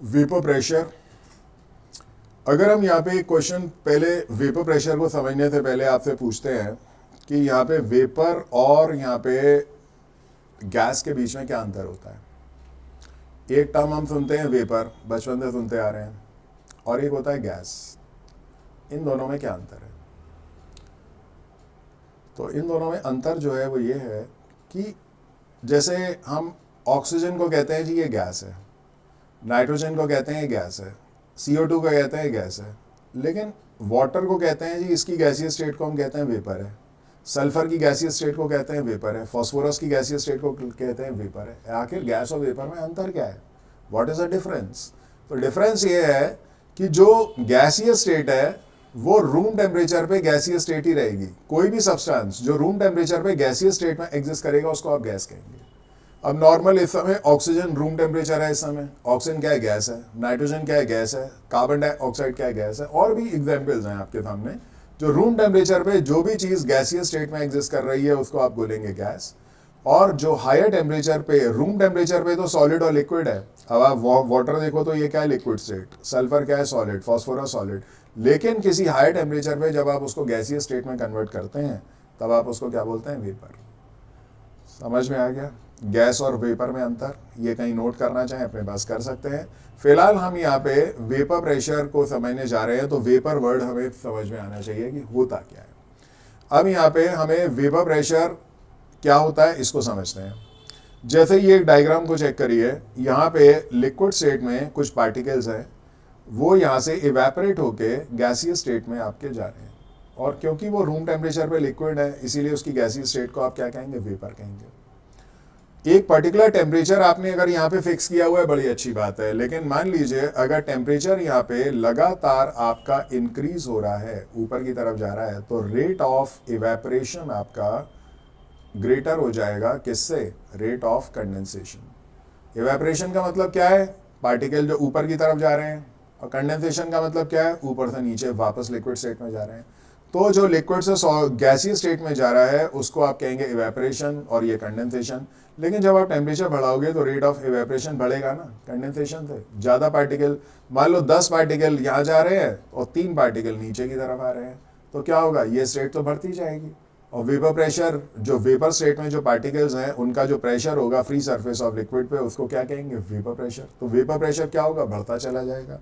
Vapour pressure. अगर हम यहाँ पे एक क्वेश्चन पहले वेपर प्रेशर को समझने से पहले आपसे पूछते हैं कि यहाँ पे वेपर और यहाँ पे गैस के बीच में क्या अंतर होता है। एक टर्म हम सुनते हैं वेपर, बचपन से सुनते आ रहे हैं, और एक होता है गैस। इन दोनों में क्या अंतर है? तो इन दोनों में अंतर जो है वो ये है कि जैसे हम ऑक्सीजन को कहते हैं जी ये गैस है, नाइट्रोजन को कहते हैं ये गैस है, CO2 को कहते हैं गैस है, लेकिन वाटर को कहते हैं जी इसकी गैसीय स्टेट को हम कहते हैं वेपर है, सल्फर की गैसीय स्टेट को कहते हैं वेपर है, फास्फोरस की गैसीय स्टेट को कहते हैं वेपर है। आखिर गैस और वेपर में अंतर क्या है? What is the difference? तो डिफरेंस ये है कि जो गैसीय स्टेट है वो रूम टेम्परेचर पे गैसीय स्टेट ही रहेगी। कोई भी सब्सटेंस जो रूम टेम्परेचर पे गैसीय स्टेट में एग्जिस्ट करेगा उसको आप गैस कहेंगे। अब नॉर्मल इस समय ऑक्सीजन रूम टेम्परेचर है, इस समय ऑक्सीजन क्या है? गैस है। नाइट्रोजन क्या है? गैस है। कार्बन डाइऑक्साइड क्या है? गैस है। और भी एग्जाम्पल्स हैं आपके सामने। जो रूम टेम्परेचर पे जो भी चीज़ गैसीय स्टेट में एग्जिस्ट कर रही है उसको आप बोलेंगे गैस। और जो हायर टेम्परेचर पे, रूम टेम्परेचर पे तो सॉलिड और लिक्विड है। अब आप वाटर देखो तो ये क्या है? Liquid state. सल्फर क्या है? सॉलिड। Phosphorus solid. लेकिन किसी हायर टेम्परेचर पे जब आप उसको गैसीय स्टेट में कन्वर्ट करते हैं तब आप उसको क्या बोलते हैं? वेपर। समझ में आ गया गैस और वेपर में अंतर? ये कहीं नोट करना चाहें अपने पास कर सकते हैं। फिलहाल हम यहाँ पे वेपर प्रेशर को समझने जा रहे हैं, तो वेपर वर्ड हमें समझ में आना चाहिए कि होता क्या है। अब यहाँ पे हमें वेपर प्रेशर क्या होता है इसको समझते हैं। जैसे ये एक डायग्राम को चेक करिए, यहाँ पे लिक्विड स्टेट में कुछ पार्टिकल्स हैं, वो यहाँ से इवेपोरेट होके गैसीय स्टेट में आपके जा रहे हैं, और क्योंकि वो रूम टेम्परेचर पे लिक्विड है इसीलिए उसकी गैसीय स्टेट को आप क्या कहेंगे? वेपर कहेंगे। एक पर्टिकुलर टेम्परेचर आपने अगर यहाँ पे फिक्स किया हुआ है, बड़ी अच्छी बात है, लेकिन मान लीजिए अगर टेम्परेचर यहाँ पे लगातार आपका इंक्रीज हो रहा है, ऊपर की तरफ जा रहा है, तो रेट ऑफ इवेपोरेशन आपका ग्रेटर हो जाएगा। किससे? Rate of condensation. इवेपोरेशन का मतलब क्या है? पार्टिकल जो ऊपर की तरफ जा रहे हैं, और कंडेंसेशन का मतलब क्या है? ऊपर से नीचे वापस लिक्विड स्टेट में जा रहे हैं। तो जो लिक्विड से गैसीय स्टेट में जा रहा है उसको आप कहेंगे इवेपोरेशन, और ये कंडेंसेशन। लेकिन जब आप टेम्परेचर बढ़ाओगे तो रेट ऑफ इवेपोरेशन बढ़ेगा ना, कंडेंसेशन से। ज़्यादा पार्टिकल, मान लो 10 पार्टिकल यहाँ जा रहे हैं और 3 पार्टिकल नीचे की तरफ आ रहे हैं, तो क्या होगा? ये स्टेट तो बढ़ती जाएगी। और वेपर प्रेशर, जो वेपर स्टेट में जो पार्टिकल्स हैं उनका जो प्रेशर होगा फ्री सरफेस ऑफ लिक्विड पे, उसको क्या कहेंगे? Vapour pressure. तो वेपर प्रेशर क्या होगा? बढ़ता चला जाएगा।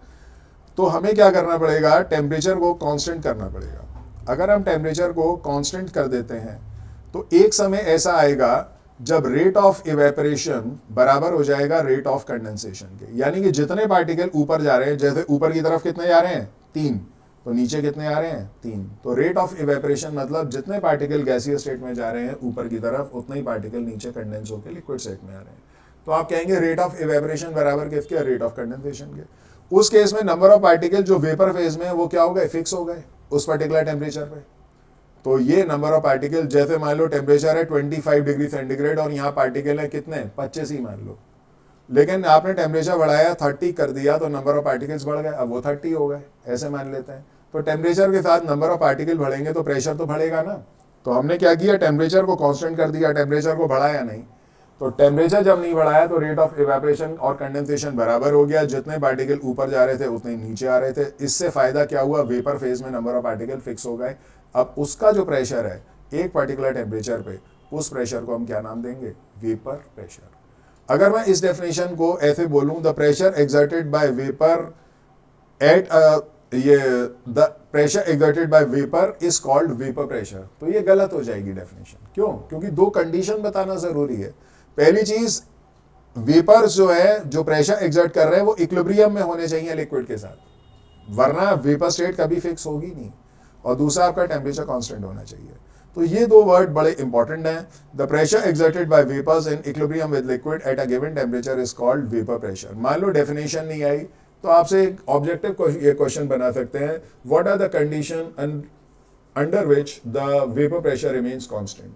तो हमें क्या करना पड़ेगा? टेम्परेचर को कांस्टेंट करना पड़ेगा। अगर हम टेम्परेचर को कांस्टेंट कर देते हैं तो एक समय ऐसा आएगा जब रेट ऑफ इवेपोरेशन बराबर हो जाएगा रेट ऑफ कंडेंसेशन के। यानी कि जितने पार्टिकल ऊपर जा रहे हैं, जैसे ऊपर की तरफ कितने जा रहे हैं? 3, तो नीचे कितने आ रहे हैं? 3। तो रेट ऑफ इवेपोरेशन मतलब जितने पार्टिकल गैसीय स्टेट में जा रहे हैं ऊपर की तरफ, उतने ही पार्टिकल नीचे कंडेंस होकर लिक्विड स्टेट में आ रहे हैं। तो आप कहेंगे रेट ऑफ इवेपोरेशन बराबर किसके? रेट ऑफ कंडेंसेशन के। उस केस में नंबर ऑफ पार्टिकल जो वेपर फेज में है वो क्या हो गए? फिक्स हो गए उस पर्टिकुलर टेम्परेचर पे। तो ये नंबर ऑफ पार्टिकल, जैसे मान लो टेम्परेचर है 25 डिग्री सेंटीग्रेड और यहाँ पार्टिकल है कितने? 25 ही मान लो, लेकिन आपने टेम्परेचर बढ़ाया 30 कर दिया तो नंबर ऑफ पार्टिकल्स बढ़ गए, अब वो 30 हो गए, ऐसे मान लेते हैं। तो टेम्परेचर के साथ नंबर ऑफ पार्टिकल बढ़ेंगे तो प्रेशर तो बढ़ेगा ना। तो हमने क्या किया? टेम्परेचर को कांस्टेंट कर दिया, टेम्परेचर को बढ़ाया नहीं। तो टेम्परेचर जब नहीं बढ़ाया तो रेट ऑफ इवेपोरेशन और कंडेंसेशन बराबर हो गया। जितने पार्टिकल ऊपर जा रहे थे उतने नीचे आ रहे थे। इससे फायदा क्या हुआ? वेपर फेज में नंबर ऑफ पार्टिकल फिक्स हो गए। अब उसका जो प्रेशर है एक पर्टिकुलर टेम्परेचर पे, उस प्रेशर को हम क्या नाम देंगे? Vapour pressure. अगर मैं इस डेफिनेशन को ऐसे बोलूं, the pressure exerted bye vapour at the pressure exerted bye vapour is called vapour pressure, तो ये गलत हो जाएगी डेफिनेशन। क्यों? क्योंकि दो कंडीशन बताना जरूरी है। पहली चीज, वेपर्स जो है, जो प्रेशर एक्सर्ट कर रहे हैं वो इक्विलिब्रियम में होने चाहिए लिक्विड के साथ, वरना वेपर स्टेट कभी फिक्स होगी नहीं। और दूसरा, आपका टेम्परेचर कांस्टेंट होना चाहिए। तो ये दो वर्ड बड़े इंपॉर्टेंट हैं। The pressure exerted by vapours in equilibrium with liquid at a given temperature is called vapour pressure. मान लो डेफिनेशन नहीं आई तो आपसे एक ऑब्जेक्टिव ये क्वेश्चन बना सकते हैं, what are the condition under which the vapour pressure remains constant.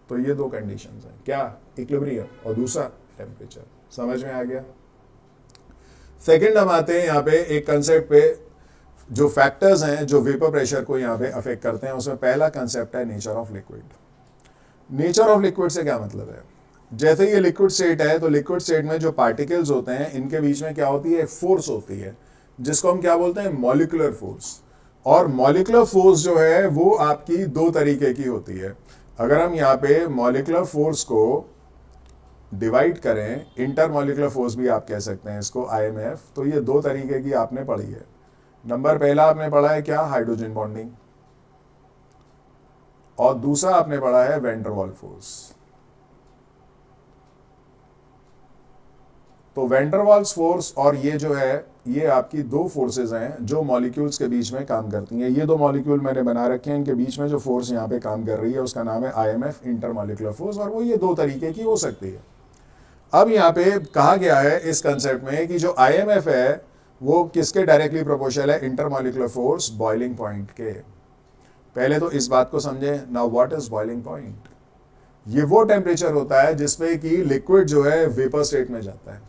तो ये दो कंडीशंस हैं, क्या? इक्विलिब्रियम और दूसरा टेम्परेचर। समझ में आ गया? सेकंड हम आते हैं यहाँ पे एक कंसेप्ट पे, जो फैक्टर्स हैं जो वेपर प्रेशर को यहाँ पे अफेक्ट करते हैं। उसमें पहला कंसेप्ट है nature of liquid. Nature of liquid से क्या मतलब है? जैसे ये लिक्विड स्टेट है, तो लिक्विड स्टेट में जो पार्टिकल्स होते हैं इनके बीच में क्या होती है, फोर्स होती है, जिसको हम क्या बोलते हैं, मॉलिक्यूलर फोर्स। और मॉलिक्यूलर फोर्स जो है वो आपकी दो तरीके की होती है। अगर हम यहाँ पे मॉलिक्यूलर फोर्स को डिवाइड करें, इंटर मॉलिक्यूलर फोर्स भी आप कह सकते हैं इसको, IMF, तो ये दो तरीके की आपने पढ़ी है। नंबर पहला आपने पढ़ा है क्या, हाइड्रोजन बॉन्डिंग, और दूसरा आपने पढ़ा है वैन डर वाल्स फोर्स। तो वैन डर वाल्स फोर्स और ये जो है, ये आपकी दो फोर्सेज हैं जो मॉलिक्यूल्स के बीच में काम करती हैं। ये दो मॉलिक्यूल मैंने बना रखे हैं, इनके बीच में जो फोर्स यहाँ पे काम कर रही है उसका नाम है IMF, इंटर मॉलिक्यूलर फोर्स, और वो ये दो तरीके की हो सकती है। अब यहाँ पे कहा गया है इस कंसेप्ट में कि जो IMF है वो किसके डायरेक्टली प्रोपोर्शनल है, inter molecular force boiling point के। पहले तो इस बात को समझे। Now what is boiling point? ये वो टेम्परेचर होता है जिसमें कि लिक्विड जो है वेपर स्टेट में जाता है,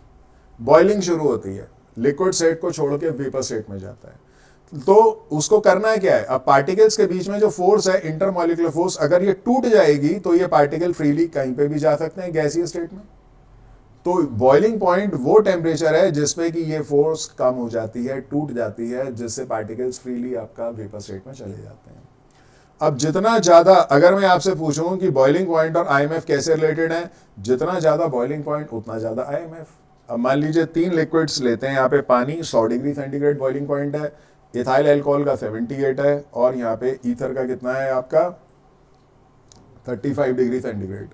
बॉइलिंग शुरू होती है, लिक्विड स्टेट को छोड़ के वेपर स्टेट में जाता है। तो उसको करना है क्या है, अब पार्टिकल्स के बीच में जो फोर्स है इंटरमॉलिक्यूलर फोर्स, अगर ये टूट जाएगी तो ये पार्टिकल फ्रीली कहीं पे भी जा सकते हैं गैसीय स्टेट में। तो बॉइलिंग पॉइंट वो टेम्परेचर है जिसमें कि ये फोर्स कम हो जाती है, टूट जाती है, जिससे पार्टिकल्स फ्रीली आपका वेपर स्टेट में चले जाते हैं। अब जितना ज्यादा, अगर मैं आपसे पूछूं कि बॉइलिंग पॉइंट और IMF कैसे रिलेटेड है, जितना ज्यादा बॉइलिंग पॉइंट उतना ज्यादा IMF। अब मान लीजिए 3 लिक्विड्स लेते हैं, यहाँ पे पानी 100 डिग्री सेंटीग्रेड बॉइलिंग पॉइंट है, इथाइल अल्कोहल का 78 है, और यहाँ पे ईथर का कितना है आपका 35 डिग्री सेंटीग्रेड।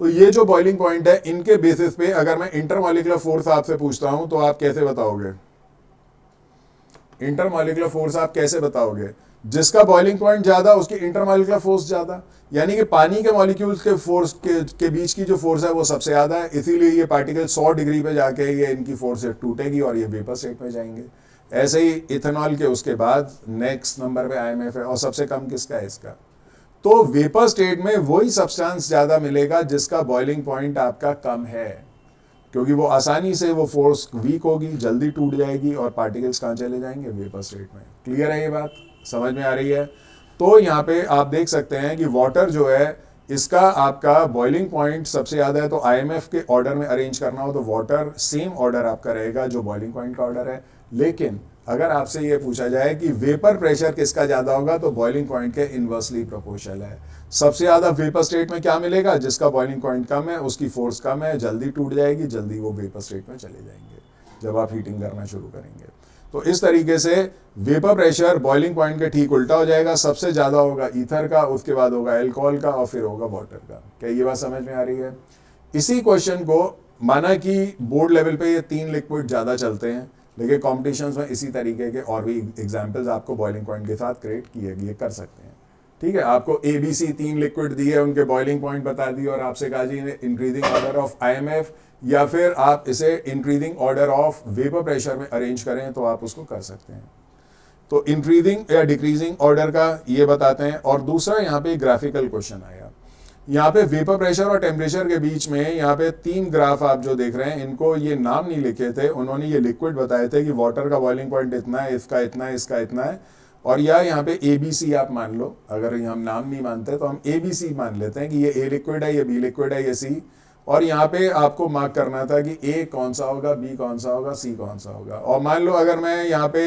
तो ये जो बॉइलिंग पॉइंट है, इनके बेसिस पे अगर मैं इंटरमॉलिक्यूलर फोर्स आपसे पूछता हूं तो आप कैसे बताओगे? इंटरमॉलिक्यूलर फोर्स आप कैसे बताओगे? जिसका बॉइलिंग पॉइंट ज्यादा उसकी इंटरमॉलिक्यूलर फोर्स ज्यादा, यानी कि पानी के मॉलिक्यूल्स के फोर्स के बीच की जो फोर्स है वो सबसे ज्यादा है, इसीलिए ये पार्टिकल 100 डिग्री पे जाके ये इनकी फोर्स से टूटेगी और ये वेपर स्टेट में जाएंगे। ऐसे ही इथेनॉल के उसके बाद नेक्स्ट नंबर पे IMF है, और सबसे कम किसका है, इसका। तो वेपर स्टेट में वही सब्सटेंस ज्यादा मिलेगा जिसका बॉइलिंग पॉइंट आपका कम है, क्योंकि वो आसानी से वो फोर्स वीक होगी, जल्दी टूट जाएगी और पार्टिकल्स कहाँ चले जाएंगे, वेपर स्टेट में। क्लियर है ये बात, समझ में आ रही है? तो यहाँ पे आप देख सकते हैं कि वाटर जो है इसका आपका बॉइलिंग पॉइंट सबसे ज्यादा है, तो IMF के ऑर्डर में अरेंज करना हो तो वाटर सेम ऑर्डर आपका रहेगा जो बॉइलिंग पॉइंट का ऑर्डर है। लेकिन अगर आपसे ये पूछा जाए कि वेपर प्रेशर किसका ज्यादा होगा, तो बॉइलिंग पॉइंट के इनवर्सली प्रोपोर्शनल है। सबसे ज्यादा वेपर स्टेट में क्या मिलेगा, जिसका बॉइलिंग पॉइंट कम है उसकी फोर्स कम है, जल्दी टूट जाएगी, जल्दी वो वेपर स्टेट में चले जाएंगे जब आप हीटिंग करना शुरू करेंगे। तो इस तरीके से वेपर प्रेशर बॉइलिंग पॉइंट के ठीक उल्टा हो जाएगा, सबसे ज्यादा होगा ईथर का, उसके बाद होगा अल्कोहल का, और फिर होगा वाटर का। क्या ये बात समझ में आ रही है? इसी क्वेश्चन को माना कि बोर्ड लेवल पे ये 3 लिक्विड ज्यादा चलते हैं, लेकिन कॉम्पिटिशन्स में इसी तरीके के और भी एग्जाम्पल्स आपको बॉइलिंग पॉइंट के साथ क्रिएट किए कर सकते हैं। ठीक है, आपको ABC 3 लिक्विड दिए, उनके बॉइलिंग पॉइंट बता दिए, और आपसे कहा जी इंक्रीजिंग ऑर्डर ऑफ IMF, या फिर आप इसे increasing order of vapour pressure में अरेंज करें तो आप उसको कर सकते हैं। तो इंक्रीजिंग या डिक्रीजिंग ऑर्डर का ये बताते हैं। और दूसरा यहाँ पे ग्राफिकल क्वेश्चन आया, यहाँ पे वेपर प्रेशर और टेम्परेचर के बीच में यहाँ पे 3 ग्राफ आप जो देख रहे हैं, इनको ये नाम नहीं लिखे थे, उन्होंने ये लिक्विड बताए थे कि वाटर का बॉइलिंग पॉइंट इतना है, इसका इतना है, इसका इतना है, और या यहाँ पे ABC आप मान लो। अगर हम नाम नहीं मानते तो हम ABC मान लेते हैं कि ये A लिक्विड है, ये B लिक्विड है, ये C, और यहाँ पे आपको मार्क करना था कि A कौन सा होगा, B कौन सा होगा, C कौन सा होगा। और मान लो अगर मैं यहाँ पे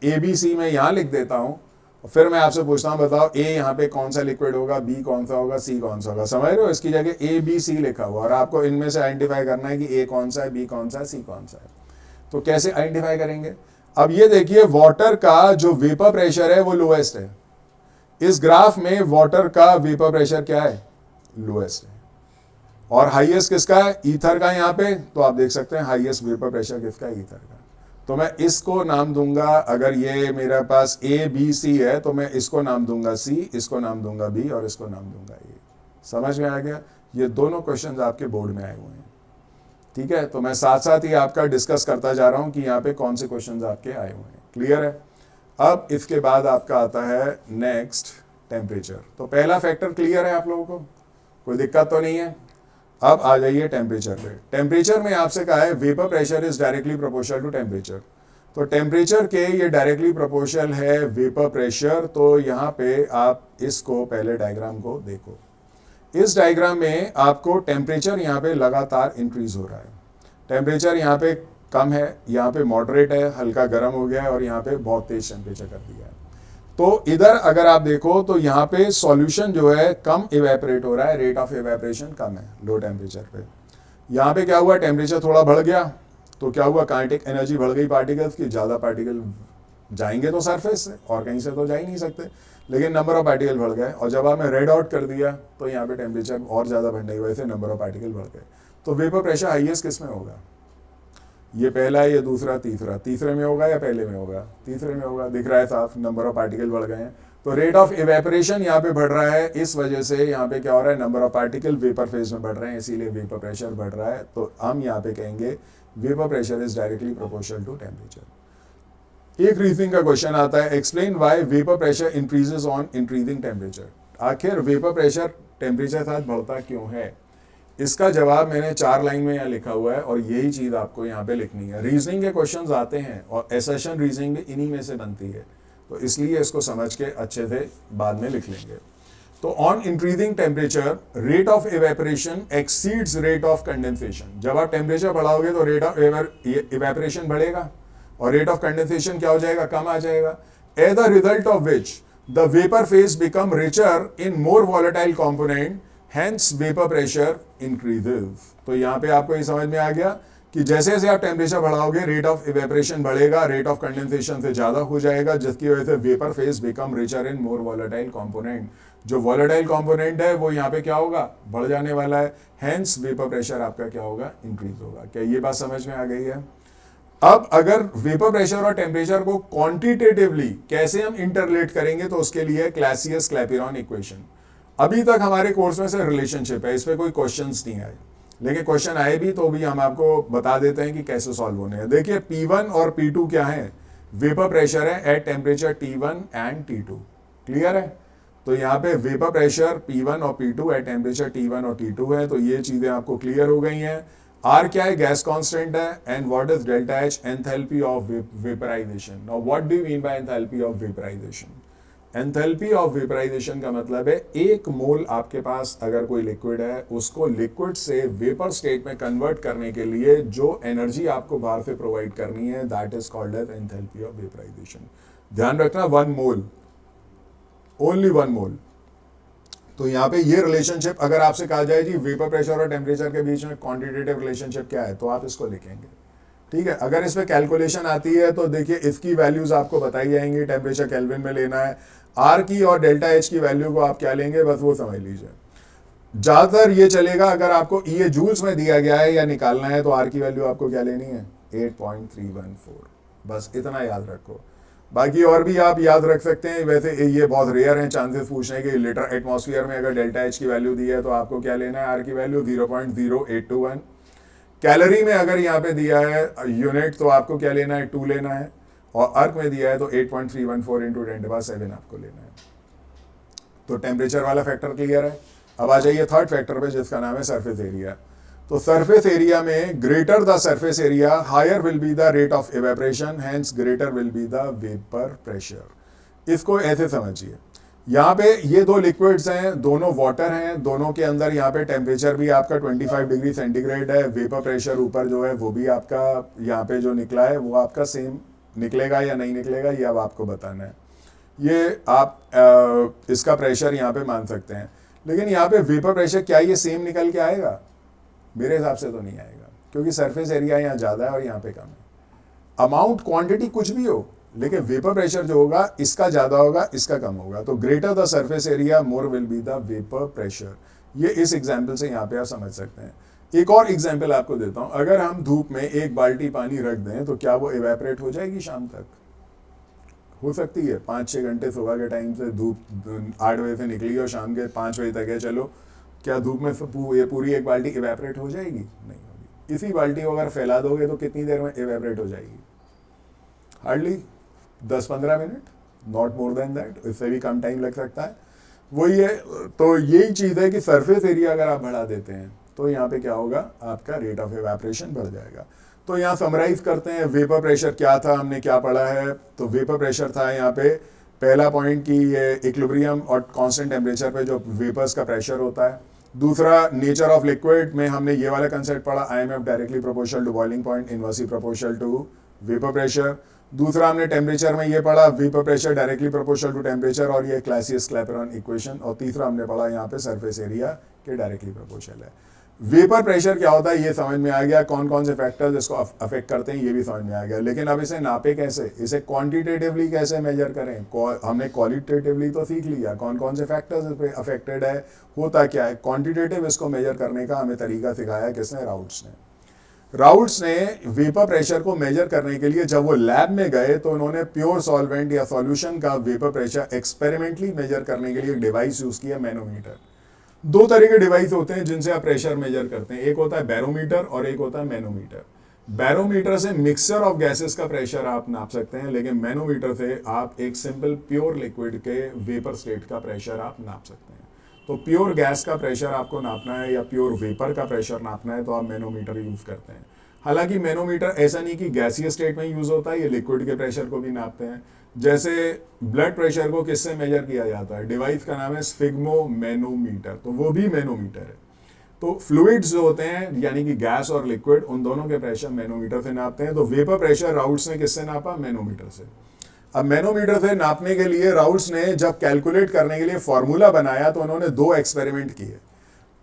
ABC में यहाँ लिख देता हूँ, फिर मैं आपसे पूछता हूँ बताओ A यहाँ पे कौन सा लिक्विड होगा, B कौन सा होगा, C कौन सा होगा। समझ रहे हो? इसकी जगह ABC लिखा हुआ, और आपको इनमें से आइडेंटिफाई करना है कि A कौन सा है, B कौन सा है, C कौन सा है। तो कैसे आइडेंटिफाई करेंगे? अब ये देखिए, वाटर का जो वेपर प्रेशर है वो लोएस्ट है। इस ग्राफ में वाटर का वेपर प्रेशर क्या है, लोएस्ट है, और हाईएस्ट किसका है, ईथर का। यहाँ पे तो आप देख सकते हैं हाईएस्ट वेपर प्रेशर किसका है, ईथर का। तो मैं इसको नाम दूंगा, अगर ये मेरे पास ABC है तो मैं इसको नाम दूंगा C, इसको नाम दूंगा B, और इसको नाम दूंगा A। समझ में आ गया? ये दोनों क्वेश्चंस आपके बोर्ड में आए हुए हैं। ठीक है, तो मैं साथ साथ ही आपका डिस्कस करता जा रहा हूं कि यहाँ पे कौन से क्वेश्चंस आपके आए हुए हैं। क्लियर है? अब इसके बाद आपका आता है नेक्स्ट टेम्परेचर। तो पहला फैक्टर क्लियर है आप लोगों को, कोई दिक्कत तो नहीं है? अब आ जाइए टेम्परेचर पे। टेम्परेचर में आपसे कहा है vapour pressure is directly proportional to temperature. तो टेम्परेचर के ये डायरेक्टली प्रोपोर्शनल है वेपर प्रेशर। तो यहाँ पे आप इसको पहले डायग्राम को देखो, इस डायग्राम में आपको टेम्परेचर यहाँ पे लगातार इंक्रीज हो रहा है। टेम्परेचर यहाँ पे कम है, यहाँ पे मॉडरेट है, हल्का गर्म हो गया है, और यहाँ पे बहुत तेज टेम्परेचर कर दिया है। तो इधर अगर आप देखो तो यहाँ पे सॉल्यूशन जो है कम इवेपोरेट हो रहा है, रेट ऑफ इवेपोरेशन कम है लो टेम्परेचर पे। यहाँ पे क्या हुआ, टेम्परेचर थोड़ा बढ़ गया तो क्या हुआ, काइनेटिक एनर्जी बढ़ गई पार्टिकल्स की, ज़्यादा पार्टिकल जाएंगे तो सरफेस से, और कहीं से तो जा ही नहीं सकते, लेकिन नंबर ऑफ पार्टिकल बढ़ गए। और जब आपने रेड आउट कर दिया तो यहाँ पे टेम्परेचर और ज़्यादा बढ़ने की वजह से नंबर ऑफ पार्टिकल बढ़ गए। तो वेपर प्रेशर हाईएस्ट किस में होगा, ये पहला है, ये दूसरा, तीसरा, तीसरे में होगा या पहले में होगा, तीसरे में होगा, दिख रहा है साफ, नंबर ऑफ पार्टिकल बढ़ गए हैं। तो रेट ऑफ इवेपोरेशन यहाँ पे बढ़ रहा है, इस वजह से यहाँ पे क्या हो रहा है, number of particle vapour phase में बढ़ रहे हैं, इसीलिए वेपर प्रेशर बढ़ रहा है। तो हम यहाँ पे कहेंगे vapour pressure is directly proportional to temperature. एक रीजनिंग का क्वेश्चन आता है, explain why vapour pressure increases on increasing temperature. आखिर वेपर प्रेशर टेम्परेचर साथ बढ़ता क्यों है, इसका जवाब मैंने 4 लाइन में यहाँ लिखा हुआ है, और यही चीज आपको यहाँ पे लिखनी है। रीजनिंग के क्वेश्चंस आते हैं और एसेशन रीजनिंग भी इन्हीं में से बनती है, तो इसलिए इसको समझ के अच्छे से बाद में लिख लेंगे। तो on increasing temperature rate of evaporation exceeds rate of condensation. जब आप टेम्परेचर बढ़ाओगे तो रेट ऑफ इवेपोरेशन बढ़ेगा और रेट ऑफ कंडेंसेशन क्या हो जाएगा, कम आ जाएगा। As the result of which the vapour phase become richer in more volatile component, hence vapour pressure increases. तो यहाँ पे आपको ये समझ में आ गया कि जैसे जैसे आप टेम्परेचर बढ़ाओगे रेट ऑफ इवेपोरेशन बढ़ेगा, रेट ऑफ कंडेंसेशन से ज्यादा हो जाएगा, जिसकी वजह से vapour phase become richer in more volatile component. जो वॉलेटाइल कंपोनेंट है वो यहाँ पे क्या होगा, बढ़ जाने वाला है, हैंस वेपर प्रेशर आपका क्या होगा, इंक्रीज होगा। क्या ये बात समझ में आ गई है? अब अगर वेपर प्रेशर और टेम्परेचर को क्वांटिटेटिवली कैसे हम इंटरलेट करेंगे, तो उसके लिए क्लासियस क्लैपेरॉन इक्वेशन। अभी तक हमारे कोर्स में से रिलेशनशिप है, इस पे कोई क्वेश्चंस नहीं आए, लेकिन क्वेश्चन आए भी तो भी हम आपको बता देते हैं कि कैसे सॉल्व होने हैं। देखिए P1 और P2 क्या है, वेपर प्रेशर है at temperature T1 and T2। Clear है? तो यहाँ पे वेपर प्रेशर P1 और P2 एट टेम्परेचर T1 और T2 है। तो ये चीजें आपको क्लियर हो गई हैं। R क्या है, गैस कांस्टेंट है, and what is delta H, enthalpy of vaporisation. Now what do you mean by enthalpy of vaporisation? Enthalpy of vaporisation का मतलब है एक मोल आपके पास अगर कोई लिक्विड है, उसको लिक्विड से वेपर स्टेट में कन्वर्ट करने के लिए जो एनर्जी आपको बाहर से प्रोवाइड करनी है, that is called as enthalpy of vaporisation. ध्यान रखना, 1 मोल, ओनली 1 मोल। तो यहाँ पे ये रिलेशनशिप अगर आपसे कहा जाए जी वेपर प्रेशर और टेम्परेचर के बीच में क्वांटिटेटिव रिलेशनशिप क्या है, तो आप इसको लिखेंगे। ठीक है, अगर इसमें कैलकुलेशन आती है तो देखिए इसकी वैल्यूज आपको बताई जाएंगी, टेम्परेचर केल्विन में लेना है। आर की और डेल्टा एच की वैल्यू को आप क्या लेंगे, बस वो समझ लीजिए। ज्यादातर ये चलेगा, अगर आपको ये जूल्स में दिया गया है या निकालना है तो आर की वैल्यू आपको क्या लेनी है, 8.314, बस इतना याद रखो। बाकी और भी आप याद रख सकते हैं, वैसे ये बहुत रेयर हैं चांसेस पूछने के। लीटर एटमॉस्फेयर में अगर डेल्टा एच की वैल्यू दी है तो आपको क्या लेना है, आर की वैल्यू 0.0821। कैलोरी में अगर यहाँ पे दिया है यूनिट तो आपको क्या लेना है, 2 लेना है, और अर्क में दिया है तो 8.314 इंटू 10⁻7 आपको लेना है। तो टेम्परेचर वाला फैक्टर क्लियर है। अब आ जाइए थर्ड फैक्टर पे, जिसका नाम है सरफेस एरिया। तो सरफेस एरिया में greater the surface area higher will be the rate of evaporation, hence greater will be the vapour pressure. इसको ऐसे समझिए, यहाँ पे ये 2 लिक्विड्स हैं, दोनों वाटर हैं, दोनों के अंदर यहाँ पे टेम्परेचर भी आपका 25 डिग्री सेंटीग्रेड है, वेपर प्रेशर ऊपर जो है वो भी आपका यहाँ पे जो निकला है वो आपका सेम निकलेगा या नहीं निकलेगा, ये अब आपको बताना है। ये आप इसका प्रेशर यहाँ पे मान सकते हैं, लेकिन यहाँ पे वेपर प्रेशर क्या ये सेम निकल के आएगा? मेरे हिसाब से तो नहीं आएगा, क्योंकि सरफेस एरिया यहाँ ज़्यादा है और यहाँ पे कम है। अमाउंट क्वांटिटी कुछ भी हो, लेकिन वेपर प्रेशर जो होगा इसका ज्यादा होगा, इसका कम होगा। तो greater the surface area more will be the vapour pressure. ये इस एग्जांपल से यहाँ पे आप समझ सकते हैं। एक और एग्जांपल आपको देता हूं, अगर हम धूप में 1 बाल्टी पानी रख दें तो क्या वो इवेपोरेट हो जाएगी शाम तक? हो सकती है। 5-6 घंटे सुबह के टाइम से धूप 8 बजे से निकली और शाम के 5 बजे तक है, चलो क्या धूप में ये पूरी 1 बाल्टी इवेपोरेट हो जाएगी? नहीं होगी। इसी बाल्टी को अगर फैला दोगे तो कितनी देर में इवेपोरेट हो जाएगी? Hardly 10-15 minute, not more than that, इससे भी कम टाइम लग सकता है। वही है, तो यही चीज है कि सरफेस एरिया अगर आप बढ़ा देते हैं तो यहाँ पे क्या होगा, आपका रेट ऑफ इवेपोरेशन बढ़ जाएगा। तो यहाँ समराइज करते हैं, वेपर प्रेशर क्या था, हमने क्या पढ़ा है। तो वेपर प्रेशर था यहाँ पे पहला पॉइंट कि ये इक्विलिब्रियम और कांस्टेंट टेम्परेचर पे जो वेपर्स का प्रेशर होता है, दूसरा नेचर ऑफ लिक्विड में हमने ये वाला कंसेप्ट पढ़ा, IMF directly proportional to boiling point, inversely proportional to vapour pressure. दूसरा हमने टेम्परेचर में ये पढ़ा, vapour pressure directly proportional to temperature और ये क्लासियस क्लैपेरॉन इक्वेशन। और तीसरा हमने पढ़ा यहाँ पे सरफेस एरिया के डायरेक्टली प्रोपोर्शनल है। वेपर प्रेशर क्या होता है ये समझ में आ गया, कौन कौन से फैक्टर्स इसको अफेक्ट करते हैं ये भी समझ में आ गया। लेकिन अब इसे नापे कैसे, इसे क्वांटिटेटिवली कैसे मेजर करें। हमने क्वालिटेटिवली तो सीख लिया कौन कौन से फैक्टर्स इस पे अफेक्टेड है, होता क्या है। क्वांटिटेटिव इसको मेजर करने का हमें तरीका सिखाया किसने, राउट्स ने। राउट्स ने वेपर प्रेशर को मेजर करने के लिए जब वो लैब में गए तो उन्होंने प्योर सॉल्वेंट या सॉल्यूशन का वेपर प्रेशर एक्सपेरिमेंटली मेजर करने के लिए एक डिवाइस यूज किया, मैनोमीटर। दो तरह के डिवाइस होते हैं जिनसे आप प्रेशर मेजर करते हैं, एक होता है बैरोमीटर और एक होता है मैनोमीटर। बैरोमीटर से मिक्सचर ऑफ गैसेस का प्रेशर आप नाप सकते हैं, लेकिन मैनोमीटर से आप एक सिंपल प्योर लिक्विड के वेपर स्टेट का प्रेशर आप नाप सकते हैं। तो प्योर गैस का प्रेशर आपको नापना है या प्योर वेपर का प्रेशर नापना है तो आप मैनोमीटर यूज करते हैं। हालांकि मैनोमीटर ऐसा नहीं कि गैसीय स्टेट में यूज होता है, ये लिक्विड के प्रेशर को भी नापते हैं। जैसे ब्लड प्रेशर को किससे मेजर किया जाता है, डिवाइस का नाम है स्फिग्मोमैनोमीटर, तो वो भी मैनोमीटर है। तो फ्लूइड्स जो होते हैं यानी कि गैस और लिक्विड, उन दोनों के प्रेशर मैनोमीटर से नापते हैं। तो वेपर प्रेशर राउट्स ने किससे नापा, मैनोमीटर से। अब मैनोमीटर से नापने के लिए राउट्स ने जब कैलकुलेट करने के लिए फॉर्मूला बनाया तो उन्होंने दो एक्सपेरिमेंट किए।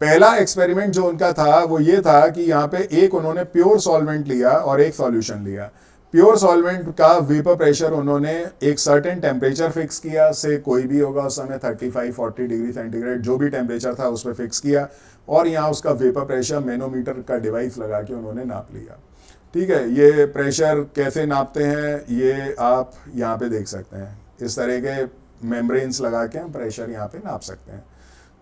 पहला एक्सपेरिमेंट जो उनका था वो ये था कि यहाँ पे एक उन्होंने प्योर सॉल्वेंट लिया और एक सॉल्यूशन लिया। प्योर सॉल्वेंट का वेपर प्रेशर उन्होंने एक सर्टेन टेम्परेचर फिक्स किया, से कोई भी होगा उस समय 35-40 डिग्री सेंटीग्रेड जो भी टेम्परेचर था उस पर फिक्स किया, और यहाँ उसका वेपर प्रेशर मैनोमीटर का डिवाइस लगा के उन्होंने नाप लिया। ठीक है, ये प्रेशर कैसे नापते हैं ये आप यहाँ पे देख सकते हैं, इस तरह के मेम्ब्रेन्स लगा के हम प्रेशर यहाँ पे नाप सकते हैं।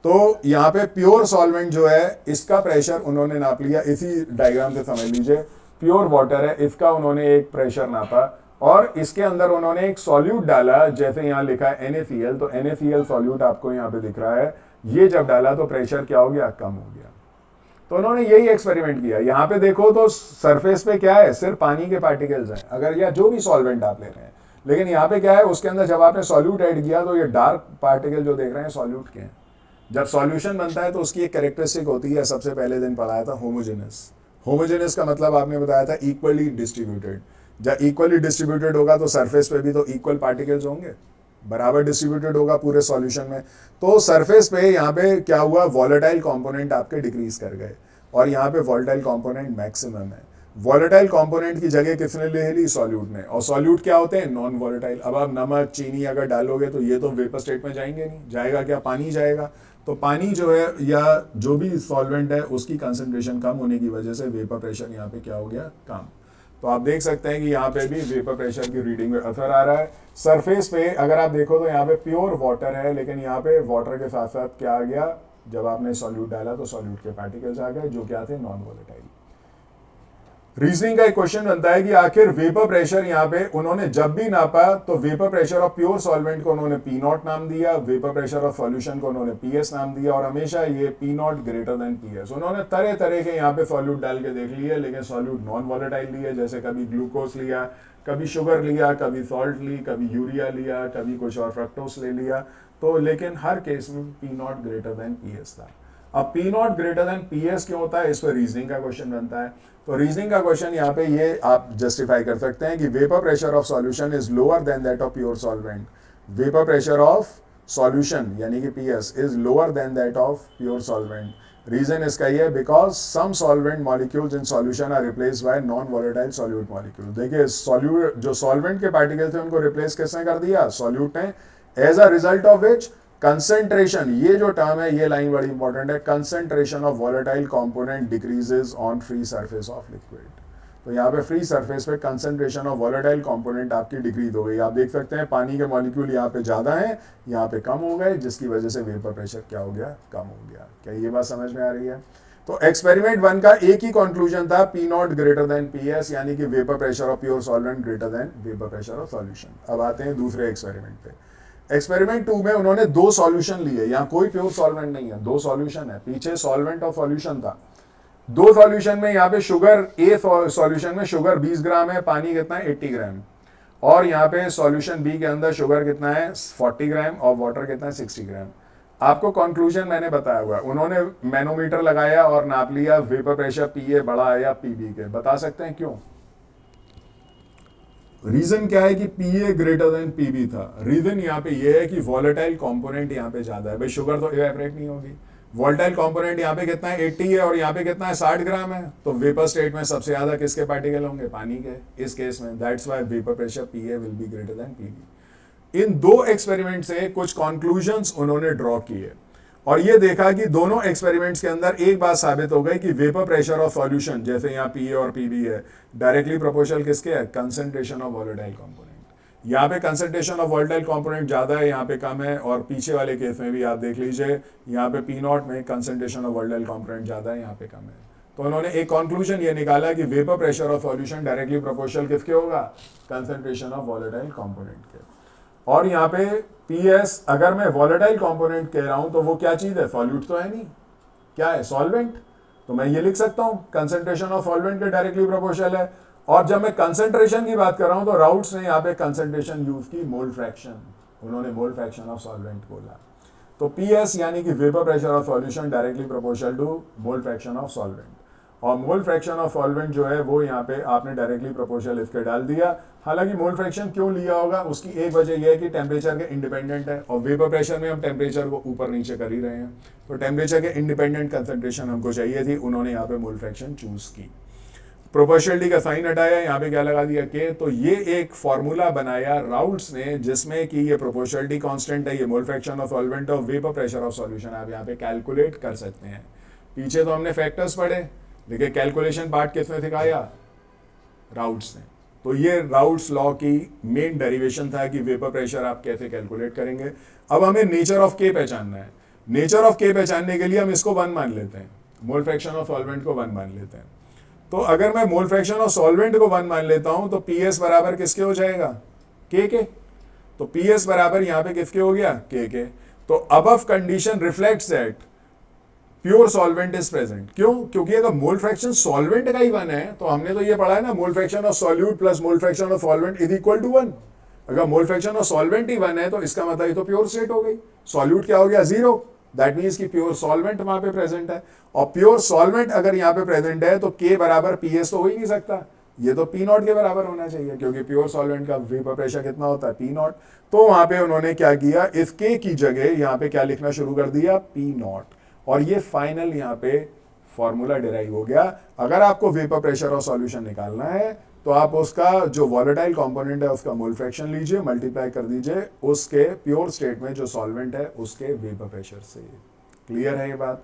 तो यहाँ पे प्योर सॉल्वेंट जो है इसका प्रेशर उन्होंने नाप लिया, इसी डायग्राम से समझ लीजिए। प्योर वाटर है, इसका उन्होंने एक प्रेशर नापा और इसके अंदर उन्होंने एक सॉल्यूट डाला, जैसे यहाँ लिखा है NaCl, तो NaCl सॉल्यूट आपको यहाँ पे दिख रहा है। ये जब डाला तो प्रेशर क्या हो गया, कम हो गया। तो उन्होंने यही एक्सपेरिमेंट किया। यहाँ पे देखो तो सरफेस पे क्या है, सिर्फ पानी के पार्टिकल्स हैं अगर, या जो भी सॉल्वेंट आप ले रहे हैं। लेकिन यहाँ पे क्या है, उसके अंदर जब आपने सॉल्यूट ऐड किया तो ये डार्क पार्टिकल जो देख रहे हैं सॉल्यूट के हैं। जब सॉल्यूशन बनता है तो उसकी एक कैरेक्टरिस्टिक होती है, सबसे पहले दिन पढ़ाया था, होमोजेनस। होमोजेनस का मतलब आपने बताया था इक्वली डिस्ट्रीब्यूटेड। जब इक्वली डिस्ट्रीब्यूटेड होगा तो सरफेस पे भी तो इक्वल पार्टिकल्स होंगे, बराबर डिस्ट्रीब्यूटेड होगा पूरे सॉल्यूशन में। तो सरफेस पे यहाँ पे क्या हुआ, वॉलेटाइल कंपोनेंट आपके डिक्रीज कर गए और यहाँ पे वॉलेटाइल कंपोनेंट मैक्सिमम है। वॉलेटाइल कंपोनेंट की जगह किसने ले ली, सॉल्यूट ने। और सॉल्यूट क्या होते हैं, नॉन वॉलेटाइल। अब आप नमक चीनी अगर डालोगे तो ये तो वेपर स्टेट में जाएंगे नहीं, जाएगा क्या, पानी जाएगा। तो पानी जो है या जो भी सॉल्वेंट है उसकी कंसंट्रेशन कम होने की वजह से वेपर प्रेशर यहाँ पे क्या हो गया, कम। तो आप देख सकते हैं कि यहाँ पे भी वेपर प्रेशर की रीडिंग में असर आ रहा है। सरफेस पे अगर आप देखो तो यहाँ पे प्योर वाटर है, लेकिन यहाँ पे वाटर के साथ साथ क्या आ गया, जब आपने सॉल्यूट डाला तो सॉल्यूट के पार्टिकल्स आ गए जो क्या थे, नॉन वॉलेटाइल। रीजनिंग का एक क्वेश्चन बनता है कि आखिर वेपर प्रेशर यहाँ पे उन्होंने जब भी नापा तो vapour pressure of pure solvent को उन्होंने P0 नाम दिया, वेपर प्रेशर ऑफ सॉल्यूशन को उन्होंने PS नाम दिया, और हमेशा ये P0 ग्रेटर देन PS। उन्होंने तरह तरह के यहाँ पे सॉल्यूट डाल के देख लिए, लेकिन सॉल्यूट नॉन वॉलेटाइल लिए, जैसे कभी ग्लूकोज लिया, कभी शुगर लिया, कभी सॉल्ट ली, कभी यूरिया लिया, कभी कुछ और फ्रक्टोस ले लिया। तो लेकिन हर केस में P0 ग्रेटर देन PS था। अब P0 ग्रेटर देन PS क्यों होता है, इस पर रीजनिंग का क्वेश्चन बनता है। तो रीजनिंग का क्वेश्चन यहाँ पे ये आप जस्टिफाई कर सकते हैं कि vapour pressure of solution is lower than that of pure solvent. Vapour pressure of solution यानी कि PS is lower than that of pure solvent. Reason इसका ये है because some solvent molecules in solution are replaced by non volatile solute molecule. देखिए solute जो solvent के particle थे उनको रिप्लेस किसने कर दिया, सॉल्यूट ने। As a result of which concentration, ये जो टर्म है ये लाइन बड़ी इंपॉर्टेंट है, concentration of volatile component decreases on free surface of liquid. तो यहाँ पे फ्री सरफेस पे कंसेंट्रेशन ऑफ वॉलेटाइल कंपोनेंट आपकी डिक्रीज हो गई। आप देख सकते हैं पानी के मॉलिक्यूल यहाँ पे ज्यादा हैं, यहाँ पे कम हो गए, जिसकी वजह से वेपर प्रेशर क्या हो गया, कम हो गया। क्या ये बात समझ में आ रही है? तो एक्सपेरिमेंट 1 का एक ही कंक्लूजन था, P0 ग्रेटर देन PS, यानी कि vapour pressure of pure solvent greater than vapour pressure of solution. अब आते हैं दूसरे एक्सपेरिमेंट पे। एक्सपेरिमेंट 2 में उन्होंने दो सॉल्यूशन लिए, यहाँ कोई प्योर सॉल्वेंट नहीं है, दो सॉल्यूशन है, पीछे सॉल्वेंट और सॉल्यूशन था। दो सॉल्यूशन में यहाँ पे शुगर, ए सॉल्यूशन में शुगर 20 ग्राम है, पानी कितना है 80 ग्राम, और यहाँ पे सॉल्यूशन बी के अंदर शुगर कितना है 40 ग्राम और वाटर कितना है 60 ग्राम। आपको कंक्लूजन मैंने बताया हुआ है, उन्होंने मैनोमीटर लगाया और नाप लिया वेपर प्रेशर पीए बड़ा है या पीबी के, बता सकते हैं क्यों? रीजन क्या है कि पीए ग्रेटर देन पीबी था? रीजन यहाँ पे ये है कि वॉलेटाइल कंपोनेंट यहाँ पे ज्यादा है। भाई शुगर तो इवेपोरेट नहीं होगी, वॉलेटाइल कंपोनेंट यहाँ पे कितना है 80 है और यहाँ पे कितना है 60 ग्राम है, तो वेपर स्टेट में सबसे ज्यादा किसके पार्टिकल होंगे? पानी के। इस केस में that's why vapour pressure PA will be greater than PB. इन दो एक्सपेरिमेंट से कुछ कंक्लूजन्स उन्होंने ड्रॉ किए और ये देखा कि दोनों एक्सपेरिमेंट्स के अंदर एक बात साबित हो गई कि वेपर प्रेशर ऑफ सॉल्यूशन, जैसे यहाँ पीए और पीबी है, डायरेक्टली प्रोपोर्शनल किसके है? Concentration of volatile component. यहाँ पे कंसंट्रेशन ऑफ वॉलेटाइल कंपोनेंट ज्यादा है, यहाँ पे कम है, और पीछे वाले केस में भी आप देख लीजिए, यहाँ पे पी नॉट में कंसंट्रेशन ऑफ वॉलेटाइल कंपोनेंट ज्यादा है, यहाँ पे कम है। तो उन्होंने एक कंक्लूजन ये निकाला कि vapour pressure of solution directly proportional किसके होगा? कंसंट्रेशन ऑफ वॉलेटाइल कंपोनेंट के। और यहाँ पे पीएस, अगर मैं वॉलेटाइल कंपोनेंट कह रहा हूं तो वो क्या चीज है? सॉल्यूट तो है नहीं, क्या है? सॉल्वेंट। तो मैं ये लिख सकता हूं कंसंट्रेशन ऑफ सॉल्वेंट के डायरेक्टली प्रोपोर्शनल है। और जब मैं कंसंट्रेशन की बात कर रहा हूं तो राउट्स ने यहाँ पे कंसंट्रेशन यूज की, मोल फ्रैक्शन, उन्होंने मोल फ्रैक्शन ऑफ सॉल्वेंट बोला। तो पीएस यानी कि vapour pressure of solution directly proportional to mole fraction of solvent. और मोल फ्रैक्शन ऑफ सॉल्वेंट जो है वो यहाँ पे आपने डायरेक्टली प्रोपोर्शनल इसके डाल दिया। हालांकि मोल फ्रैक्शन क्यों लिया होगा, उसकी एक वजह यह है कि टेम्परेचर के इंडिपेंडेंट है, और वेपर प्रेशर में हम टेम्परेचर को ऊपर नीचे कर ही रहे हैं, तो टेम्परेचर के इंडिपेंडेंट कंसंट्रेशन हमको चाहिए थी, उन्होंने यहाँ पे मोल फ्रैक्शन चूज की। प्रोपोर्शनलिटी का साइन हटाया, यहाँ पे क्या लगा दिया के। तो ये एक फॉर्मूला बनाया राउट्स ने जिसमें कि ये प्रोपोर्शनलिटी कांस्टेंट है, ये मोल फ्रैक्शन ऑफ सॉल्वेंट और वेपर प्रेशर ऑफ सॉल्यूशन आप यहाँ पे कैलकुलेट कर सकते हैं। पीछे तो हमने फैक्टर्स पढ़े, लेकिन कैलकुलेशन पार्ट किसने सिखाया? राउट्स ने। तो ये राउट्स लॉ की मेन डेरिवेशन था कि वेपर प्रेशर आप कैसे कैलकुलेट करेंगे। अब हमें नेचर ऑफ के पहचानना है। नेचर ऑफ के पहचानने के लिए हम इसको 1 मान लेते हैं, मोल फ्रैक्शन ऑफ सॉल्वेंट को 1 मान लेते हैं। तो अगर मैं मोल फ्रैक्शन ऑफ सॉल्वेंट को 1 मान लेता हूं तो पीएस बराबर किसके हो जाएगा? के। तो पीएस बराबर यहां पे किसके हो गया? के। तो above condition reflects that pure solvent is present. क्यों? क्योंकि अगर मोल फ्रैक्शन सॉल्वेंट का ही 1 है, तो हमने तो ये पढ़ा है ना, mole fraction of solute plus mole fraction of solvent is equal to 1। अगर मोल फ्रैक्शन ऑफ सॉल्वेंट ही 1 है तो इसका मतलब ये तो प्योर स्टेट हो गई। सॉल्यूट क्या हो गया? 0। दैट मीन्स कि प्योर सॉल्वेंट वहां पे प्रेजेंट है, और प्योर सॉल्वेंट अगर यहाँ पे प्रेजेंट है तो के बराबर पीएस तो हो ही नहीं सकता, ये तो पी नॉट के बराबर होना चाहिए, क्योंकि प्योर सॉल्वेंट का वेपर प्रेशर कितना होता है? P not. तो वहां पे उन्होंने क्या किया, इस के की जगह यहाँ पे क्या लिखना शुरू कर दिया? P not. और ये फाइनल यहाँ पे फॉर्मूला डिराइव हो गया। अगर आपको वेपर प्रेशर और सॉल्यूशन निकालना है तो आप उसका जो वॉलेटाइल कंपोनेंट है उसका मोल फ्रैक्शन लीजिए, मल्टीप्लाई कर दीजिए उसके प्योर स्टेट में जो सॉल्वेंट है उसके वेपर प्रेशर से। क्लियर है ये बात?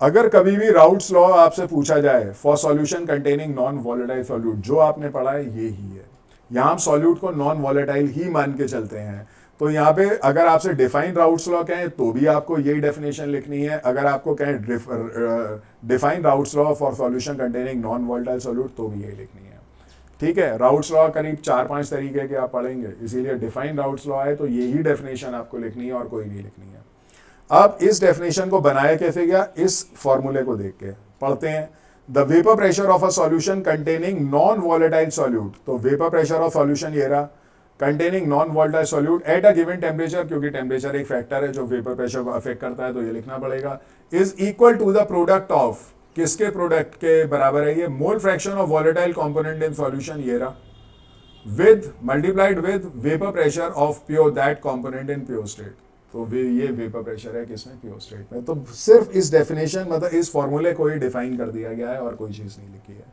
अगर कभी भी राउट्स लॉ आपसे पूछा जाए for solution containing non volatile solute, जो आपने पढ़ा है ये ही है। यहां हम सॉल्यूट को नॉन वॉलेटाइल ही मान के चलते हैं। तो यहाँ पे अगर आपसे डिफाइन राउट्स लॉ कहें तो भी आपको यही डेफिनेशन लिखनी है, अगर आपको कहें define routes law for solution containing non volatile solute तो भी यही लिखनी है। ठीक है, राउट्स लॉ करीब 4-5 तरीके के आप पढ़ेंगे, इसीलिए डिफाइन राउट्स लॉ है तो यही डेफिनेशन आपको लिखनी है और कोई नहीं लिखनी है। अब इस डेफिनेशन को बनाया कैसे गया, इस फॉर्मूले को देख के पढ़ते हैं। The vapour pressure of a solution containing non volatile solute, तो वेपर प्रेशर ऑफ सॉल्यूशन ये रहा, containing non volatile solute eight a given temperature, क्योंकि टेम्परेचर एक फैक्टर है जो वेपर प्रेशर को अफेक्ट करता है तो ये लिखना पड़ेगा, is equal to the product of, किसके प्रोडक्ट के बराबर है ये? Mole fraction of volatile component in solution ये रहा, with multiplied with vapour pressure of pure that component in pure state. तो ये वेपर प्रेशर है किसमें? प्योर स्टेट में। तो सिर्फ इस डेफिनेशन मतलब इस फॉर्मूले को ही डिफाइन कर दिया गया है और कोई चीज नहीं लिखी है।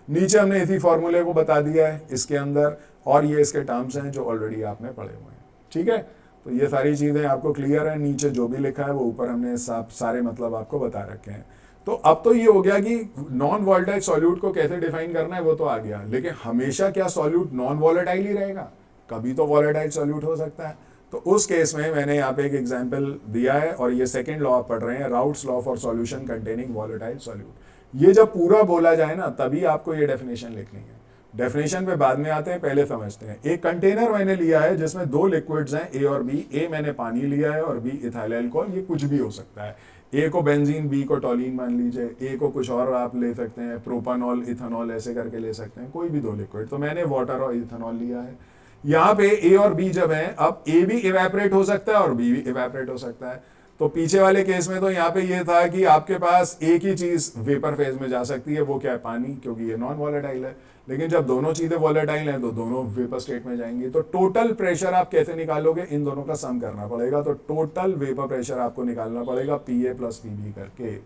नीचे हमने इसी फॉर्मूले को बता दिया है इसके अंदर, और ये इसके टर्म्स हैं जो ऑलरेडी आपने पढ़े हुए हैं। ठीक है, तो ये सारी चीजें आपको क्लियर है। नीचे जो भी लिखा है वो ऊपर हमने सारे मतलब आपको बता रखे हैं। तो अब तो ये हो गया कि नॉन वॉलेटाइल सॉल्यूट को कैसे डिफाइन करना है वो तो आ गया, लेकिन हमेशा क्या सॉल्यूट नॉन वॉलेटाइल ही रहेगा? कभी तो वॉलेटाइल सॉल्यूट हो सकता है। तो उस केस में मैंने यहाँ पे एक एग्जाम्पल दिया है, और ये सेकेंड लॉ आप पढ़ रहे हैं, routes law for solution containing volatile solute. ये जब पूरा बोला जाए ना तभी आपको ये डेफिनेशन लिखनी है। डेफिनेशन पे बाद में आते हैं, पहले समझते हैं। एक कंटेनर मैंने लिया है जिसमें 2 लिक्विड्स हैं, ए और बी। ए मैंने पानी लिया है और बी इथाइल अल्कोहल, ये कुछ भी हो सकता है। ए को बेंजीन, बी को टॉलिन मान लीजिए, ए को कुछ और आप ले सकते हैं, प्रोपानॉल, इथेनॉल ऐसे करके ले सकते हैं, कोई भी 2 लिक्विड। तो मैंने वाटर और इथेनॉल लिया है। यहाँ पे ए और बी जब है, अब ए भी इवेपोरेट हो सकता है और बी भी इवेपोरेट हो सकता है। तो पीछे वाले केस में तो यहाँ पे ये था कि आपके पास एक ही चीज वेपर फेज में जा सकती है, वो क्या है, पानी, क्योंकि ये नॉन वॉलेटाइल है। लेकिन जब दोनों चीजें वॉलेटाइल हैं तो दोनों वेपर स्टेट में जाएंगी। तो टोटल प्रेशर आप कैसे निकालोगे, इन दोनों का सम करना पड़ेगा। तो टोटल वेपर प्रेशर आपको निकालना पड़ेगा पीए प्लस पीबी करके।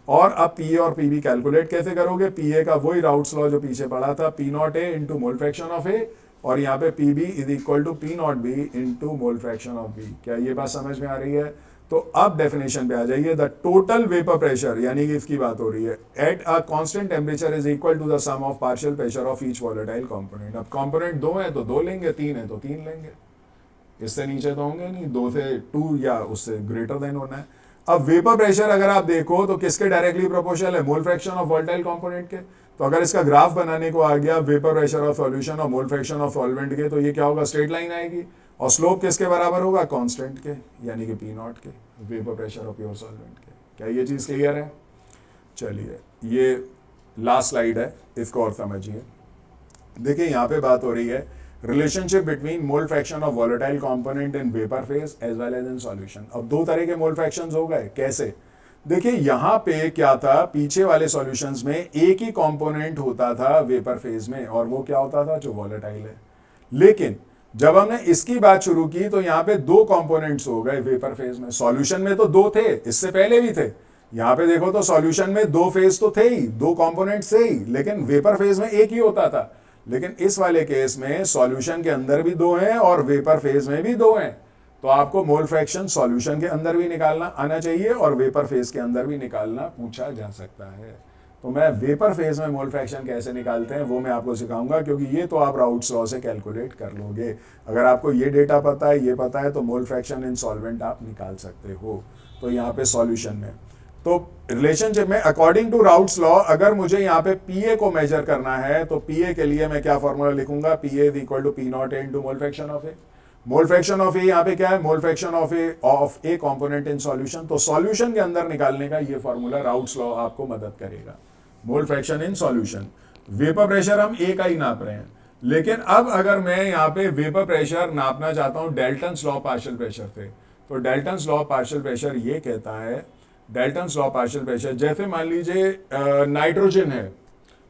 और अब पीए और पीबी कैलकुलेट कैसे करोगे, पीए का वही राउट्स लॉ जो पीछे पढ़ा था, P nought A into mole fraction of A, और यहाँ पे P B is equal to P nought B into mole fraction of B. क्या ये बात समझ में आ रही है? तो अब डेफिनेशन पे आ जाइए। द टोटल वेपर प्रेशर, यानी कि इसकी बात हो रही है, at a constant temperature is equal to the sum of partial pressure of each volatile component. अब कंपोनेंट 2 है तो 2 लेंगे, 3 है तो 3 लेंगे, इससे नीचे तो होंगे नहीं, 2 से 2 या उससे ग्रेटर देन होना है। अब वेपर प्रेशर अगर आप देखो तो किसके डायरेक्टली प्रोपोर्शनल है, mole fraction of volatile component के। तो अगर इसका ग्राफ बनाने को आ गया वेपर प्रेशर ऑफ सॉल्यूशन और मोल फ्रैक्शन ऑफ सॉल्वेंट के, तो ये क्या होगा, स्ट्रेट लाइन आएगी, और स्लोप किसके बराबर होगा, कांस्टेंट के, यानी कि पी नॉट के, vapour pressure of pure solvent के। क्या ये चीज क्लियर है? चलिए, ये लास्ट स्लाइड है, इसको और समझिए। देखिए यहाँ पे बात हो रही है relationship between mole fraction of volatile component in vapour phase as well as in solution. अब 2 तरह के मोल फ्रैक्शंस हो गए, कैसे? देखिए यहाँ पे क्या था, पीछे वाले सॉल्यूशंस में एक ही कंपोनेंट होता था वेपर फेज में, और वो क्या होता था, जो वॉलेटाइल है। लेकिन जब हमने इसकी बात शुरू की तो यहाँ पे 2 कंपोनेंट्स हो गए वेपर फेज में। सॉल्यूशन में तो 2 थे, इससे पहले भी थे। यहाँ पे देखो तो सॉल्यूशन में 2 फेज तो थे ही, 2 कंपोनेंट्स थे ही, लेकिन वेपर फेज में एक ही होता था। लेकिन इस वाले केस में सॉल्यूशन के अंदर भी 2 हैं और वेपर फेज में भी 2 हैं। तो आपको मोल फ्रैक्शन सॉल्यूशन के अंदर भी निकालना आना चाहिए और वेपर फेज के अंदर भी निकालना पूछा जा सकता है। तो मैं वेपर फेज में मोल फ्रैक्शन कैसे निकालते हैं वो मैं आपको सिखाऊंगा, क्योंकि ये तो आप राउट्स लॉ से कैलकुलेट कर लोगे। अगर आपको ये डेटा पता है, ये पता है, तो मोल फ्रैक्शन इन सॉल्वेंट आप निकाल सकते हो। तो यहाँ पे सॉल्यूशन में तो रिलेशनशिप में अकॉर्डिंग टू राउट्स लॉ, अगर मुझे यहाँ पे पीए को मेजर करना है तो पीए के लिए मैं क्या फॉर्मूला लिखूंगा, PA is equal to P nought A into mole fraction of A. Mole fraction of A यहाँ पे क्या है, mole fraction of A component in solution. तो सॉल्यूशन के अंदर निकालने का ये फॉर्मूला राउट्स लॉ आपको मदद करेगा। Mole fraction in solution, vapour pressure हम ए का ही नाप रहे हैं, लेकिन अब अगर मैं यहाँ पे वेपर प्रेशर नापना चाहता हूँ डेल्टन्स लॉ पार्शियल प्रेशर से, तो डेल्टन्स लॉ पार्शियल प्रेशर ये कहता है, डेल्टन्स लॉ पार्शियल प्रेशर, जैसे मान लीजिए नाइट्रोजन है,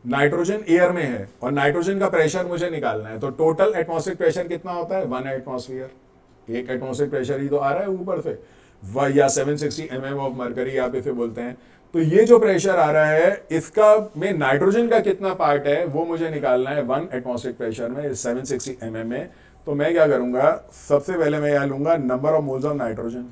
नाइट्रोजन एयर में है और नाइट्रोजन का प्रेशर मुझे निकालना है, तो टोटल एटमॉस्फेरिक प्रेशर कितना होता है, 1 एटमॉस्फेयर। एक एटमॉस्फेरिक प्रेशर ही तो आ रहा है ऊपर से, या 760 mm ऑफ मरकरी आप इसे बोलते हैं। तो ये जो प्रेशर आ रहा है, इसका में नाइट्रोजन का कितना पार्ट है वो मुझे निकालना है 1 एटमॉस्फेरिक प्रेशर में 760 mm में। तो मैं क्या करूंगा, सबसे पहले मैं यहाँ लूंगा number of moles of nitrogen,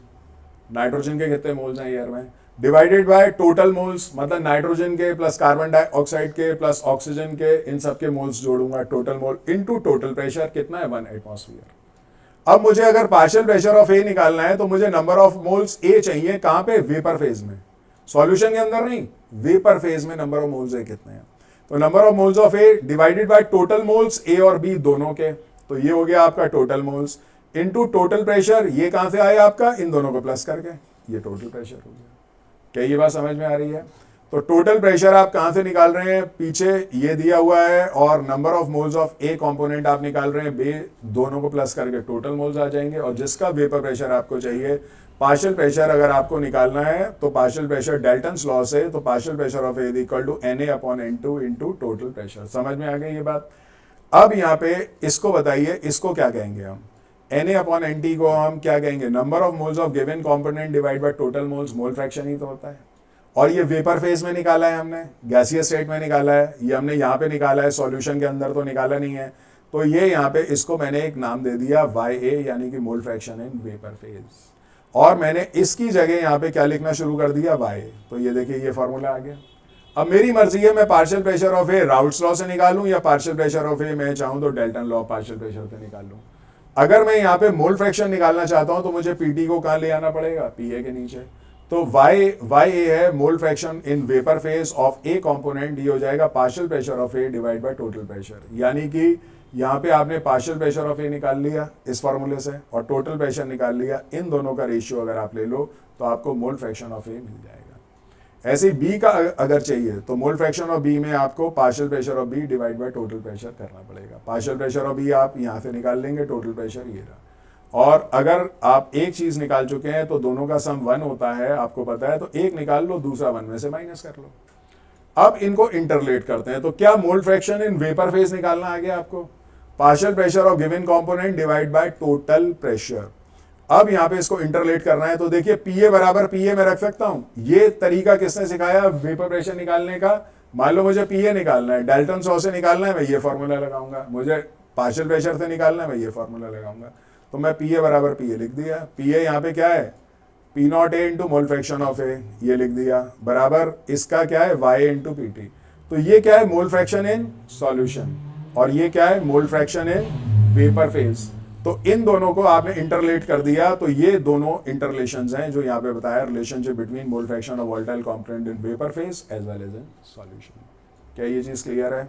nitrogen के कितने मोल्स हैं एयर में, डिवाइडेड बाय टोटल मोल्स, मतलब नाइट्रोजन के प्लस कार्बन डाइऑक्साइड के प्लस ऑक्सीजन के, इन सब के मोल्स जोड़ूंगा, total mole into total pressure कितना है, 1 एटमॉस्फेयर। अब मुझे अगर पार्शियल प्रेशर ऑफ ए निकालना है तो मुझे नंबर ऑफ मोल्स ए चाहिए, कहां पे, वेपर फेज में, सॉल्यूशन के अंदर नहीं, वेपर फेज में नंबर ऑफ मोल्स ए कितने हैं। तो number of moles of A divided by total moles A और बी दोनों के, तो ये हो गया आपका total moles into total pressure. ये कहां से आया आपका, इन दोनों को प्लस करके, ये टोटल प्रेशर हो गया। क्या ये बात समझ में आ रही है? तो टोटल प्रेशर आप कहां से निकाल रहे हैं, पीछे ये दिया हुआ है, और number of moles of A component आप निकाल रहे हैं, बे दोनों को प्लस करके टोटल मोल्स आ जाएंगे। और जिसका वेपर प्रेशर आपको चाहिए, पार्शियल प्रेशर अगर आपको निकालना है तो पार्शियल प्रेशर डेल्टन्स लॉ से, तो partial pressure of A equal to Na upon N2 into total pressure. समझ में आ गई ये बात? अब यहाँ पे इसको बताइए, इसको क्या कहेंगे हम, Na अपॉन Nt को हम क्या कहेंगे, number of moles of given component divide by total moles, mole fraction ही तो होता है। और ये वेपर फेज में निकाला है हमने, गैसियस स्टेट में निकाला है, ये हमने यहाँ पे निकाला है, सॉल्यूशन के अंदर तो निकाला नहीं है। तो ये यहाँ पे इसको मैंने एक नाम दे दिया Ya, यानी कि mole fraction in vapour phase, और मैंने इसकी जगह यहाँ पे क्या लिखना शुरू कर दिया, Ya। तो ये देखिए ये फॉर्मूला आ गया। अब मेरी मर्जी है मैं partial pressure of A routes law से निकालूं या पार्शियल प्रेशर ऑफ ए मैं चाहूं तो डेल्टन लॉ पार्शियल प्रेशर से निकालूं। अगर मैं यहाँ पे मोल फ्रैक्शन निकालना चाहता हूं तो मुझे पीटी को कहाँ ले आना पड़ेगा, पीए के नीचे। तो YA है mole fraction in vapour phase of A component, ये हो जाएगा partial pressure of A divide by total pressure. यानी कि यहाँ पे आपने पार्शियल प्रेशर ऑफ ए निकाल लिया इस फॉर्मूले से और टोटल प्रेशर निकाल लिया, इन दोनों का रेशियो अगर आप ले लो तो आपको मोल फ्रैक्शन ऑफ ए मिल जाएगा। ऐसे बी का अगर चाहिए तो मोल फ्रैक्शन ऑफ बी में आपको partial pressure of B divide by total pressure करना पड़ेगा। पार्शियल प्रेशर ऑफ बी आप यहाँ से निकाल लेंगे, टोटल प्रेशर ये रहा। और अगर आप एक चीज निकाल चुके हैं तो दोनों का सम 1 होता है, आपको पता है, तो एक निकाल लो, दूसरा 1 में से माइनस कर लो। अब इनको इंटरलेट करते हैं, तो क्या mole fraction in vapour phase निकालना आ गया आपको? Partial pressure of given component divide by total pressure. अब यहां पे इसको इंटरलेट करना है, तो देखिए पीए बराबर पीए में रख सकता हूं। ये तरीका किसने सिखाया वेपर प्रेशर निकालने का? मान लो मुझे पीए निकालना है, डाल्टन सॉ से निकालना है, मैं ये फॉर्मूला लगाऊंगा। मुझे पार्शियल प्रेशर से निकालना है, मैं ये फॉर्मूला लगाऊंगा। तो मैं पीए बराबर पीए लिख दिया। पीए यहाँ पे क्या है? P nought A into mole fraction of A, ये लिख दिया, बराबर इसका क्या है? Y into P T. तो ये क्या है? मोल फ्रैक्शन इन सॉल्यूशन, और ये क्या है? Mole fraction in vapour phase. तो इन दोनों को आपने इंटरलेट कर दिया, तो ये दोनों इंटरलेशंस हैं जो यहाँ पे बताया, relationship between mole fraction of volatile component in vapour phase as well as in solution. क्या ये चीज क्लियर है?